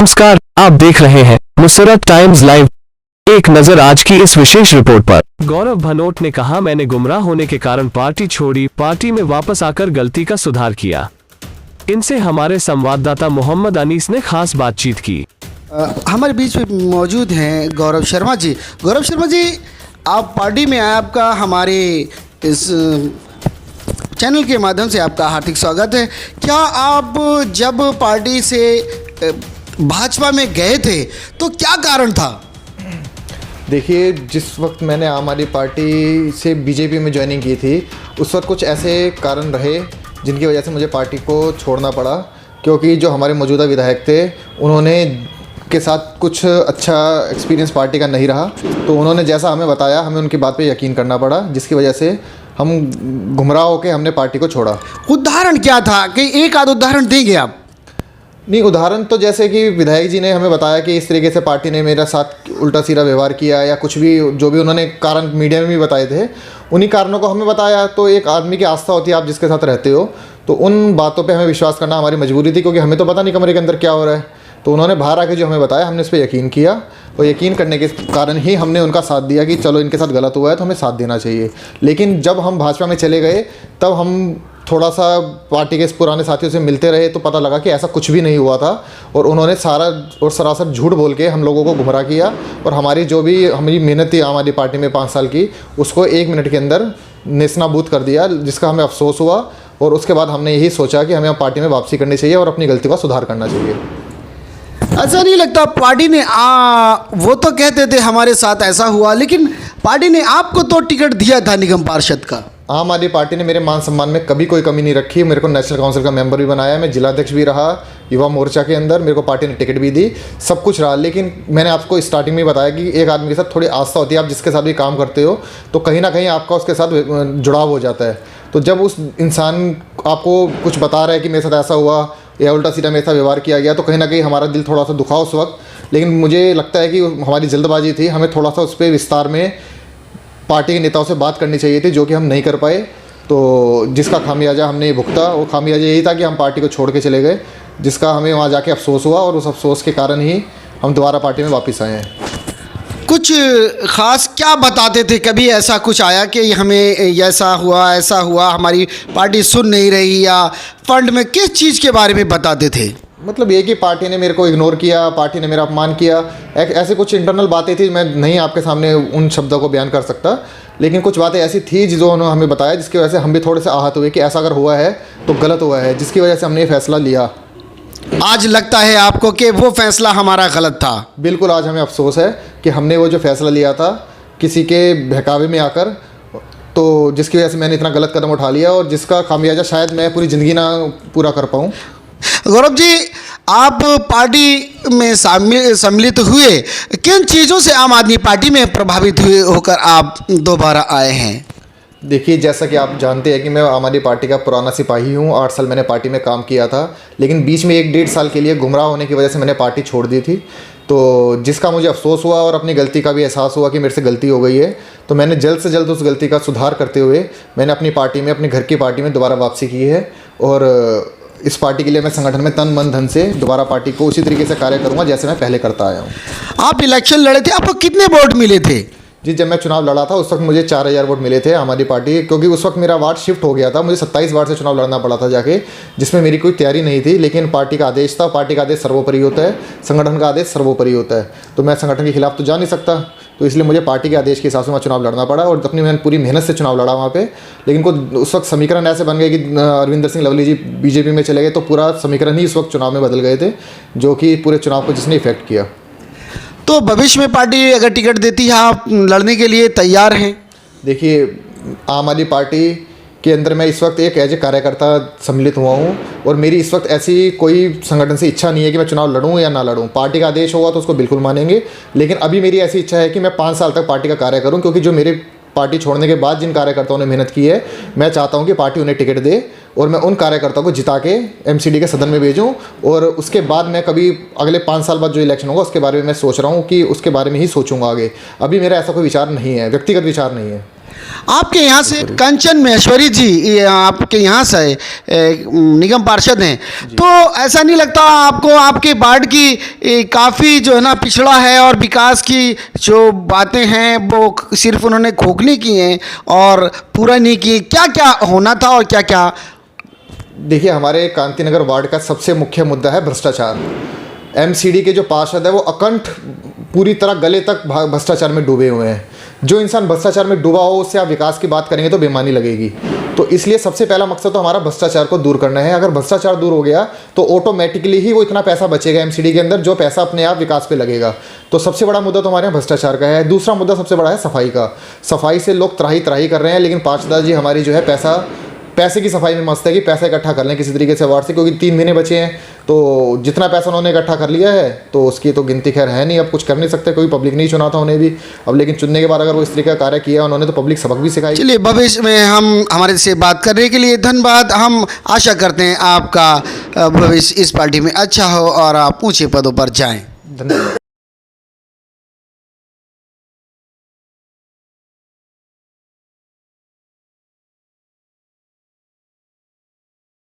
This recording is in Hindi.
नमस्कार, आप देख रहे हैं मुसरत टाइम्स लाइव। एक नजर आज की इस विशेष रिपोर्ट पर। गौरव भनोट ने कहा, मैंने गुमराह होने के कारण पार्टी छोड़ी, पार्टी में वापस आकर गलती का सुधार किया। इनसे हमारे संवाददाता मोहम्मद अनीस ने खास बातचीत की। हमारे बीच में मौजूद हैं गौरव शर्मा जी। गौरव शर्मा जी, आप पार्टी में आए, आपका हमारे इस चैनल के माध्यम से आपका हार्दिक स्वागत है। क्या आप जब पार्टी से भाजपा में गए थे तो क्या कारण था? देखिए, जिस वक्त मैंने आम आदमी पार्टी से बीजेपी में ज्वाइनिंग की थी, उस वक्त कुछ ऐसे कारण रहे जिनकी वजह से मुझे पार्टी को छोड़ना पड़ा, क्योंकि जो हमारे मौजूदा विधायक थे उन्होंने के साथ कुछ अच्छा एक्सपीरियंस पार्टी का नहीं रहा। तो उन्होंने जैसा हमें बताया, हमें उनकी बात पे यकीन करना पड़ा, जिसकी वजह से हम गुमराह होकर हमने पार्टी को छोड़ा। उदाहरण क्या था कि एक आध उदाहरण देंगे आप? नहीं, उदाहरण तो जैसे कि विधायक जी ने हमें बताया कि इस तरीके से पार्टी ने मेरे साथ उल्टा सीधा व्यवहार किया, या कुछ भी जो भी उन्होंने कारण मीडिया में भी बताए थे, उन्हीं कारणों को हमें बताया। तो एक आदमी की आस्था होती है, आप जिसके साथ रहते हो, तो उन बातों पे हमें विश्वास करना हमारी मजबूरी थी, क्योंकि हमें तो पता नहीं कमरे के अंदर क्या हो रहा है। तो उन्होंने बाहर आके जो हमें बताया, हमने इस पर यकीन किया, और यकीन करने के कारण ही हमने उनका साथ दिया कि चलो इनके साथ गलत हुआ है तो हमें साथ देना चाहिए। लेकिन जब हम भाजपा में चले गए, तब हम थोड़ा सा पार्टी के पुराने साथियों से मिलते रहे, तो पता लगा कि ऐसा कुछ भी नहीं हुआ था, और उन्होंने सारा और सरासर झूठ बोल के हम लोगों को गुमराह किया, और हमारी जो भी हमारी मेहनत थी आम आदमी पार्टी में 5 साल की, उसको 1 मिनट के अंदर नेस्तनाबूद कर दिया, जिसका हमें अफसोस हुआ। और उसके बाद हमने यही सोचा कि हमें पार्टी में वापसी करनी चाहिए और अपनी गलती का सुधार करना चाहिए। ऐसा नहीं लगता पार्टी ने वो तो कहते थे हमारे साथ ऐसा हुआ, लेकिन पार्टी ने आपको तो टिकट दिया था निगम पार्षद का। आम आदमी पार्टी ने मेरे मान सम्मान में कभी कोई कमी नहीं रखी। मेरे को नेशनल काउंसिल का मेंबर भी बनाया, मैं जिलाध्यक्ष भी रहा युवा मोर्चा के अंदर, मेरे को पार्टी ने टिकट भी दी, सब कुछ रहा। लेकिन मैंने आपको स्टार्टिंग में बताया कि एक आदमी के साथ थोड़ी आस्था होती है, आप जिसके साथ भी काम करते हो तो कहीं ना कहीं आपका उसके साथ जुड़ाव हो जाता है। तो जब उस इंसान आपको कुछ बता रहा है कि मेरे साथ ऐसा हुआ या उल्टा सीधा मेरे साथ व्यवहार किया गया, तो कहीं ना कहीं हमारा दिल थोड़ा सा दुखा उस वक्त। लेकिन मुझे लगता है कि हमारी जल्दबाजी थी, हमें थोड़ा सा उस पर विस्तार में पार्टी के नेताओं से बात करनी चाहिए थी, जो कि हम नहीं कर पाए। तो जिसका खामियाजा हमने ये भुगता, वो खामियाजा यही था कि हम पार्टी को छोड़ के चले गए, जिसका हमें वहाँ जाके अफसोस हुआ, और उस अफसोस के कारण ही हम दोबारा पार्टी में वापस आए हैं। कुछ ख़ास क्या बताते थे? कभी ऐसा कुछ आया कि हमें ऐसा हुआ, हमारी पार्टी सुन नहीं रही, या फंड में किस चीज़ के बारे में बताते थे? मतलब ये कि पार्टी ने मेरे को इग्नोर किया, पार्टी ने मेरा अपमान किया, ऐसे कुछ इंटरनल बातें थी। मैं नहीं आपके सामने उन शब्दों को बयान कर सकता, लेकिन कुछ बातें ऐसी थी जो उन्होंने हमें बताया, जिसकी वजह से हम भी थोड़े से आहत हुए कि ऐसा अगर हुआ है तो गलत हुआ है, जिसकी वजह से हमने ये फैसला लिया। आज लगता है आपको कि वो फैसला हमारा गलत था? बिल्कुल, आज हमें अफसोस है कि हमने वो जो फैसला लिया था किसी के बहकावे में आकर, तो जिसकी वजह से मैंने इतना गलत कदम उठा लिया, और जिसका खामियाजा शायद मैं पूरी ज़िंदगी ना पूरा कर पाऊँ। गौरव जी, आप पार्टी में सम्मिलित हुए, किन चीज़ों से आम आदमी पार्टी में प्रभावित हुए होकर आप दोबारा आए हैं? देखिए, जैसा कि आप जानते हैं कि मैं आम आदमी पार्टी का पुराना सिपाही हूँ, 8 साल मैंने पार्टी में काम किया था, लेकिन बीच में 1-1.5 साल के लिए गुमराह होने की वजह से मैंने पार्टी छोड़ दी थी। तो जिसका मुझे अफसोस हुआ और अपनी गलती का भी एहसास हुआ कि मेरे से गलती हो गई है, तो मैंने जल्द से जल्द उस गलती का सुधार करते हुए मैंने अपनी पार्टी में, अपने घर की पार्टी में दोबारा वापसी की है। और इस पार्टी के लिए मैं संगठन में तन मन धन से दोबारा पार्टी को उसी तरीके से कार्य करूँगा जैसे मैं पहले करता आया हूँ। आप इलेक्शन लड़े थे, आपको कितने वोट मिले थे? जी, जब मैं चुनाव लड़ा था उस वक्त मुझे 4000 वोट मिले थे आम आदमी पार्टी, क्योंकि उस वक्त मेरा वार्ड शिफ्ट हो गया था, मुझे 27 वार्ड से चुनाव लड़ना पड़ा था जाके, जिसमें मेरी कोई तैयारी नहीं थी। लेकिन पार्टी का आदेश था, पार्टी का आदेश सर्वोपरि होता है, संगठन का आदेश सर्वोपरि होता है, तो मैं संगठन के खिलाफ तो जा नहीं सकता, तो इसलिए मुझे पार्टी के आदेश के हिसाब से वहाँ चुनाव लड़ना पड़ा, और अपनी मैंने पूरी मेहनत से चुनाव लड़ा वहाँ पे। लेकिन कुछ उस वक्त समीकरण ऐसे बन गए कि अरविंदर सिंह लवली जी बीजेपी में चले गए, तो पूरा समीकरण ही उस वक्त चुनाव में बदल गए थे, जो कि पूरे चुनाव को जिसने इफेक्ट किया। तो भविष्य में पार्टी अगर टिकट देती है, आप लड़ने के लिए तैयार हैं? देखिए, आम आदमी पार्टी के अंदर मैं इस वक्त एक एज ए कार्यकर्ता सम्मिलित हुआ हूँ, और मेरी इस वक्त ऐसी कोई संगठन से इच्छा नहीं है कि मैं चुनाव लड़ूँ या ना लड़ूँ। पार्टी का आदेश होगा तो उसको बिल्कुल मानेंगे, लेकिन अभी मेरी ऐसी इच्छा है कि मैं 5 साल तक पार्टी का कार्य करूँ, क्योंकि जो मेरे पार्टी छोड़ने के बाद जिन कार्यकर्ताओं ने मेहनत की है, मैं चाहता हूँ कि पार्टी उन्हें टिकट दे, और मैं उन कार्यकर्ताओं को जिता के एमसीडी के सदन में भेजूं, और उसके बाद मैं कभी अगले 5 साल बाद जो इलेक्शन होगा उसके बारे में मैं सोच रहा हूँ कि उसके बारे में ही सोचूंगा आगे। अभी मेरा ऐसा कोई विचार नहीं है, व्यक्तिगत विचार नहीं है। आपके यहाँ से कंचन महेश्वरी जी ये आपके यहाँ से निगम पार्षद हैं, तो ऐसा नहीं लगता आपको आपके वार्ड की काफ़ी जो है ना पिछड़ा है और विकास की जो बातें हैं वो सिर्फ उन्होंने खोखली की हैं और पूरा नहीं की? क्या क्या होना था और क्या क्या? देखिए, हमारे कांतिनगर वार्ड का सबसे मुख्य मुद्दा है भ्रष्टाचार। एमसीडी के जो पार्षद है वो अकंठ पूरी तरह गले तक भ्रष्टाचार में डूबे हुए हैं। जो इंसान भ्रष्टाचार में डूबा हो उससे आप विकास की बात करेंगे तो बेईमानी लगेगी। तो इसलिए सबसे पहला मकसद तो हमारा भ्रष्टाचार को दूर करना है। अगर भ्रष्टाचार दूर हो गया तो ऑटोमेटिकली ही वो इतना पैसा बचेगा एमसीडी के अंदर, जो पैसा अपने आप विकास पे लगेगा। तो सबसे बड़ा मुद्दा तो हमारे यहाँ भ्रष्टाचार का है। दूसरा मुद्दा सबसे बड़ा है सफाई का। सफाई से लोग त्राही त्राही कर रहे हैं, लेकिन पार्षद जी हमारी जो है पैसे की सफाई में मस्त है कि पैसा इकट्ठा कर लें किसी तरीके से वार्ड से, क्योंकि 3 महीने बचे हैं। तो जितना पैसा उन्होंने इकट्ठा कर लिया है तो उसकी तो गिनती खैर है नहीं, अब कुछ कर नहीं सकते, कोई पब्लिक नहीं चुना था उन्हें भी। अब लेकिन चुनने के बाद अगर वो इस तरीके का कार्य किया उन्होंने तो पब्लिक सबक भी सिखाई। चलिए, भविष्य में हम हमारे से बात करने के लिए धन्यवाद। हम आशा करते हैं आपका भविष्य इस पार्टी में अच्छा हो और आप ऊंचे पदों पर जाएं। धन्यवाद।